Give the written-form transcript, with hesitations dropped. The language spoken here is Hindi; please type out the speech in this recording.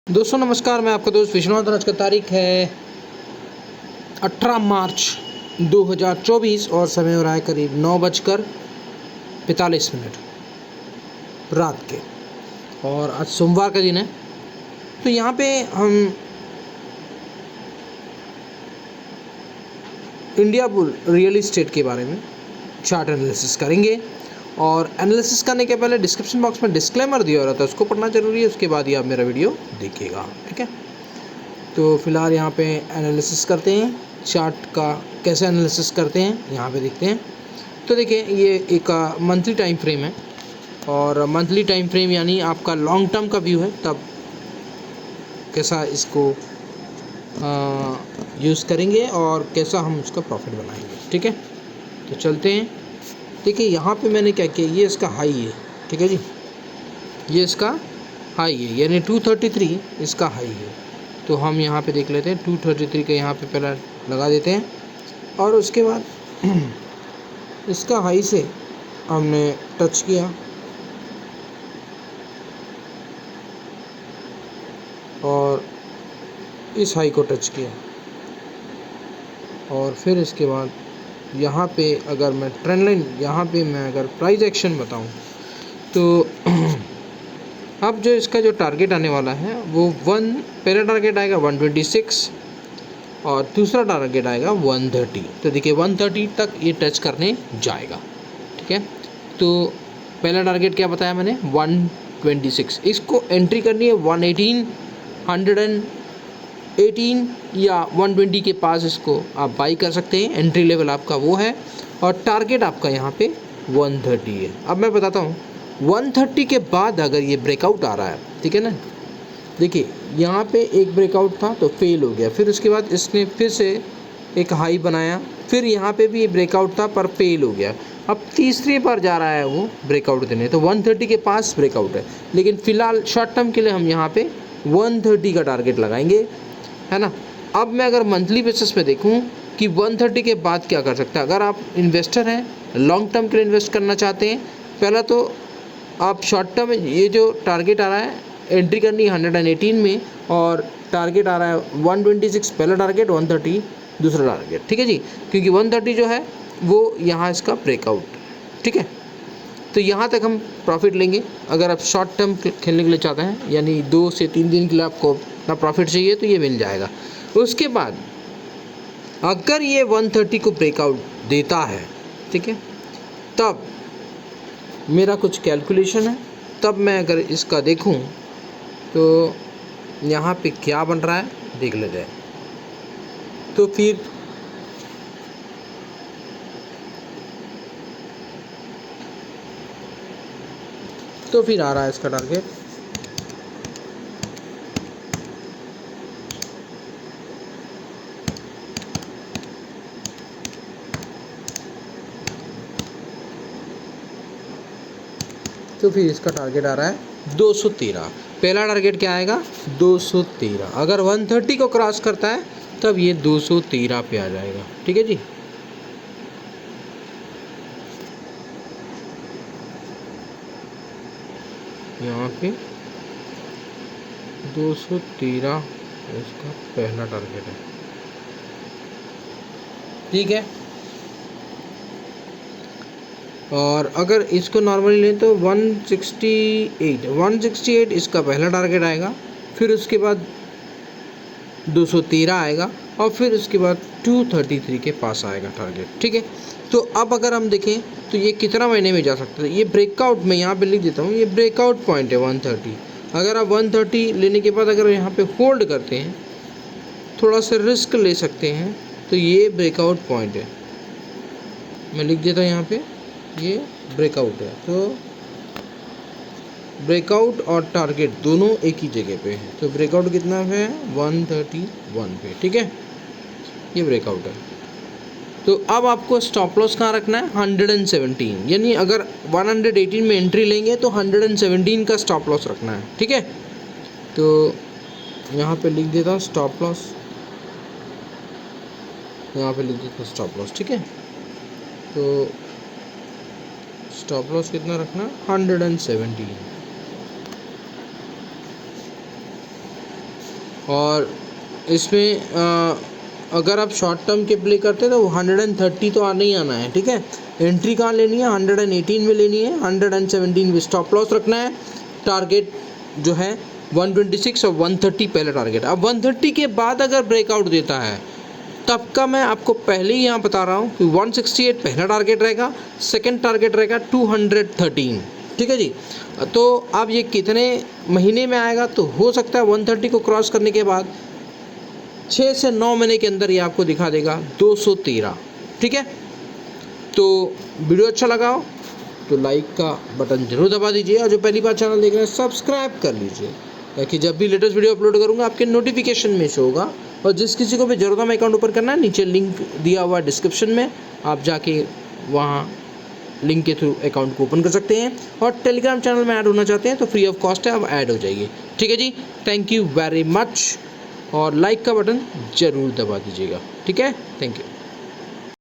दोस्तों नमस्कार, मैं आपका दोस्त विष्णु। आज का तारीख है 18 मार्च 2024 और समय हो रहा है करीब 9:45 रात के। और आज सोमवार का दिन है। तो यहाँ पे हम इंडिया बुल रियल इस्टेट के बारे में चार्ट एनालिसिस करेंगे। और एनालिसिस करने के पहले डिस्क्रिप्शन बॉक्स में डिस्क्लेमर दिया रहता है, उसको पढ़ना जरूरी है। उसके बाद ही आप मेरा वीडियो देखिएगा, ठीक है। तो फिलहाल यहाँ पे एनालिसिस करते हैं चार्ट का। कैसे एनालिसिस करते हैं यहाँ पे देखते हैं। तो देखिए, ये एक मंथली टाइम फ्रेम है और मंथली टाइम फ्रेम यानी आपका लॉन्ग टर्म का व्यू है। तब कैसा इसको यूज़ करेंगे और कैसा हम उसका प्रॉफिट बनाएंगे, ठीक है। तो चलते हैं। देखिए यहाँ पे मैंने क्या किया, ये इसका हाई है, ठीक है जी। ये इसका हाई है यानी 233 इसका हाई है। तो हम यहाँ पे देख लेते हैं 233 का यहाँ पे पहला लगा देते हैं। और उसके बाद इसका हाई से हमने टच किया और इस हाई को टच किया। और फिर इसके बाद यहाँ पे अगर मैं ट्रेंड लाइन, यहाँ पे मैं अगर प्राइस एक्शन बताऊँ तो अब जो इसका जो टारगेट आने वाला है वो पहला टारगेट आएगा 126 और दूसरा टारगेट आएगा 130। तो देखिए 130 तक ये टच करने जाएगा, ठीक है। तो पहला टारगेट क्या बताया मैंने, 126। इसको एंट्री करनी है 118, 118 या 120 के पास इसको आप बाई कर सकते हैं। एंट्री लेवल आपका वो है और टारगेट आपका यहाँ पे 130 है। अब मैं बताता हूँ 130 के बाद अगर ये ब्रेकआउट आ रहा है, ठीक है ना। देखिए यहाँ पे एक ब्रेकआउट था तो फेल हो गया, फिर उसके बाद इसने फिर से एक हाई बनाया, फिर यहाँ पे भी ब्रेकआउट था पर फेल हो गया। अब तीसरी बार जा रहा है वो ब्रेकआउट देने, तो 130 के पास ब्रेकआउट है। लेकिन फ़िलहाल शॉर्ट टर्म के लिए हम यहाँ पे 130 का टारगेट लगाएंगे, है ना। अब मैं अगर मंथली बेसिस पे देखूँ कि 130 के बाद क्या कर सकता है। अगर आप इन्वेस्टर हैं, लॉन्ग टर्म के लिए इन्वेस्ट करना चाहते हैं, पहला तो आप शॉर्ट टर्म में ये जो टारगेट आ रहा है एंट्री करनी है 118 में और टारगेट आ रहा है 126 पहला टारगेट, 130 दूसरा टारगेट, ठीक है जी। क्योंकि 130 जो है वो यहाँ इसका ब्रेकआउट, ठीक है। तो यहाँ तक हम प्रॉफिट लेंगे। अगर आप शॉर्ट टर्म खेलने के लिए चाहते हैं यानी 2 से 3 दिन के लिए आपको अपना प्रॉफिट चाहिए तो ये मिल जाएगा। उसके बाद अगर ये 130 को ब्रेकआउट देता है, ठीक है, तब मेरा कुछ कैलकुलेशन है। तब मैं अगर इसका देखूं तो यहाँ पे क्या बन रहा है देख लेते हैं। तो फिर आ रहा है इसका टारगेट। तो फिर इसका टारगेट आ रहा है 213। पहला टारगेट क्या आएगा, 213। अगर 130 को क्रॉस करता है तब ये 213 पे आ जाएगा, ठीक है जी। यहाँ पे 213 इसका पहला टारगेट है, ठीक है। और अगर इसको नॉर्मली लें तो 168 इसका पहला टारगेट आएगा, फिर उसके बाद 213 आएगा और फिर उसके बाद 233 के पास आएगा टारगेट, ठीक है। तो अब अगर हम देखें तो ये कितना महीने में जा सकता है। ये ब्रेकआउट में यहाँ पे लिख देता हूँ, ये ब्रेकआउट पॉइंट है 130। अगर आप 130 लेने के बाद अगर यहाँ पे होल्ड करते हैं, थोड़ा सा रिस्क ले सकते हैं, तो ये ब्रेकआउट पॉइंट है। मैं लिख देता हूँ यहाँ पे, ये ब्रेकआउट है। तो ब्रेकआउट और टारगेट दोनों एक ही जगह पे है। तो ब्रेकआउट कितना है, 131 पे, ठीक है। ये ब्रेकआउट है। तो अब आपको स्टॉप लॉस कहाँ रखना है, 117। यानी अगर 118 में एंट्री लेंगे तो 117 का स्टॉप लॉस रखना है, ठीक है। तो यहाँ पे लिख देता हूँ स्टॉप लॉस, यहाँ पे लिख देता हूँ स्टॉप लॉस, ठीक है। तो स्टॉप लॉस कितना रखना, 117। और इसमें अगर आप शॉर्ट टर्म के प्ले करते हैं तो 130 तो नहीं आना है, ठीक है। एंट्री कहाँ लेनी है, 118 में लेनी है, 117 में स्टॉप लॉस रखना है। टारगेट जो है 126 और 130 पहला टारगेट। अब 130 के बाद अगर ब्रेकआउट देता है तब का मैं आपको पहले ही यहाँ बता रहा हूँ कि 168 पहला टारगेट रहेगा, सेकंड टारगेट रहेगा 213, ठीक है जी। तो अब ये कितने महीने में आएगा, तो हो सकता है 130 को क्रॉस करने के बाद 6 से 9 महीने के अंदर ये आपको दिखा देगा 213, ठीक है। तो वीडियो अच्छा लगा हो तो लाइक का बटन जरूर दबा दीजिए, और जो पहली बार चैनल देख रहे हैं सब्सक्राइब कर लीजिए, ताकि जब भी लेटेस्ट वीडियो अपलोड करूँगा आपके नोटिफिकेशन में शो होगा। और जिस किसी को भी ज़रूरत है अकाउंट ओपन करना है, नीचे लिंक दिया हुआ है डिस्क्रिप्शन में, आप जाके वहाँ लिंक के थ्रू अकाउंट को ओपन कर सकते हैं। और टेलीग्राम चैनल में ऐड होना चाहते हैं तो फ्री ऑफ कॉस्ट है, अब ऐड हो जाइए, ठीक है जी। थैंक यू वेरी मच, और लाइक का बटन ज़रूर दबा दीजिएगा, ठीक है। Thank you.